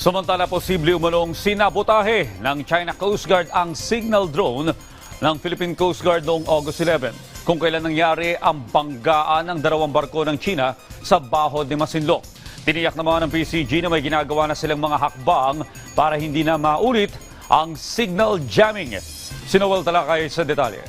Samantala, posible umunong sinabotahe ng China Coast Guard ang signal drone ng Philippine Coast Guard noong August 11, kung kailan nangyari ang banggaan ng dalawang barko ng China sa Baho de Masinloc. Tiniyak naman ng PCG na may ginagawa na silang mga hakbang para hindi na maulit ang signal jamming. Sinowal Talakay sa detalye.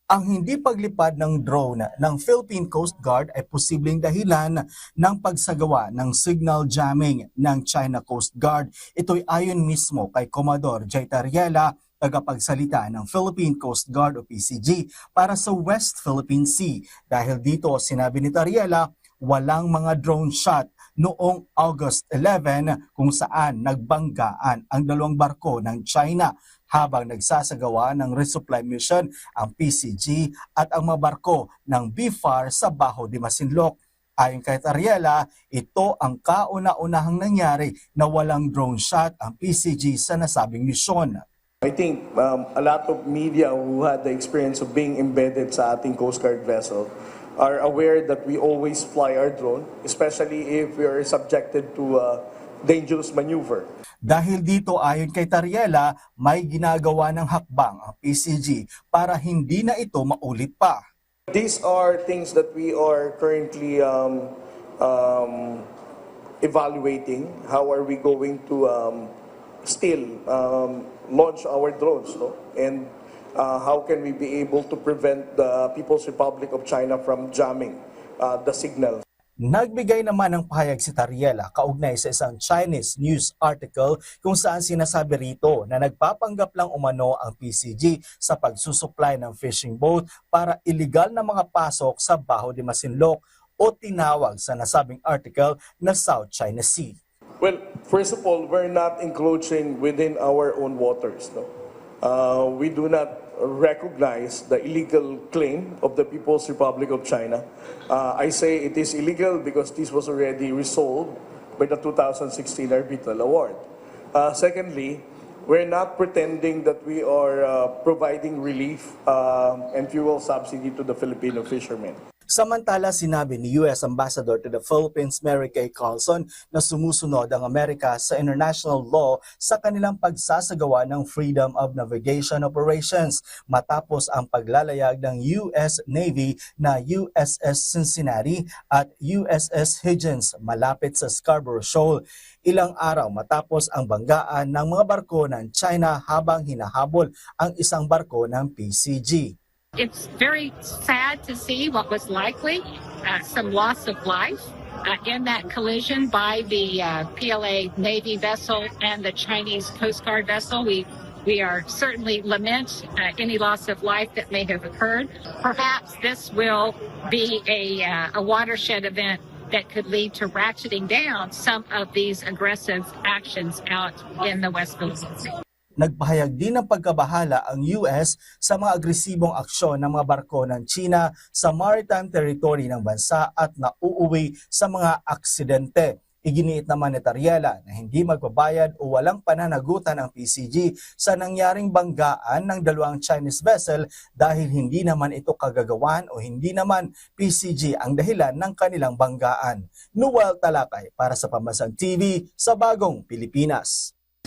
Ang hindi paglipad ng drone ng Philippine Coast Guard ay posibleng dahilan ng pagsagawa ng signal jamming ng China Coast Guard. Ito'y ayon mismo kay Commodore Jay Tariela, tagapagsalita ng Philippine Coast Guard o PCG para sa West Philippine Sea. Dahil dito, sinabi ni Tariela, walang mga drone shot noong August 11 kung saan nagbanggaan ang dalawang barko ng China habang nagsasagawa ng resupply mission ang PCG at ang mga barko ng BFAR sa Baho de Masinloc. Ayon kay Tariela, ito ang kauna-unahang nangyari na walang drone shot ang PCG sa nasabing misyon. I think a lot of media who had the experience of being embedded sa ating Coast Guard vessel are aware that we always fly our drone, especially if we are subjected to dangerous maneuver. Dahil dito, ayon kay Tariela, may ginagawa ng hakbang ang PCG para hindi na ito maulit pa. These are things that we are currently evaluating. How are we going to still launch our drones, no? And how can we be able to prevent the People's Republic of China from jamming the signal? Nagbigay naman ng pahayag si Tariela kaugnay sa isang Chinese news article kung saan sinasabi rito na nagpapanggap lang umano ang PCG sa pagsusupply ng fishing boat para illegal na mga pasok sa Baho de Masinloc o tinawag sa nasabing article na South China Sea. Well, first of all, we're not encroaching within our own waters. No? We do not recognize the illegal claim of the People's Republic of China. I say it is illegal because this was already resolved by the 2016 arbitral award. Secondly, we're not pretending that we are providing relief and fuel subsidy to the Filipino fishermen. Samantala, sinabi ni U.S. Ambassador to the Philippines Mary Kay Carlson na sumusunod ang Amerika sa international law sa kanilang pagsasagawa ng Freedom of Navigation Operations matapos ang paglalayag ng U.S. Navy na USS Cincinnati at USS Higgins malapit sa Scarborough Shoal. Ilang araw matapos ang banggaan ng mga barko ng China habang hinahabol ang isang barko ng PCG. It's very sad to see what was likely some loss of life in that collision by the PLA Navy vessel and the Chinese Coast Guard vessel. We are certainly lament any loss of life that may have occurred. Perhaps this will be a watershed event that could lead to ratcheting down some of these aggressive actions out in the West Philippines. Nagpahayag din ng pagkabahala ang US sa mga agresibong aksyon ng mga barko ng China sa maritime territory ng bansa at nauuwi sa mga aksidente. Iginiit naman ni Tariela na hindi magbabayad o walang pananagutan ang PCG sa nangyaring banggaan ng dalawang Chinese vessel dahil hindi naman ito kagagawan o hindi naman PCG ang dahilan ng kanilang banggaan. Noel Talakay para sa Pambansang TV sa Bagong Pilipinas.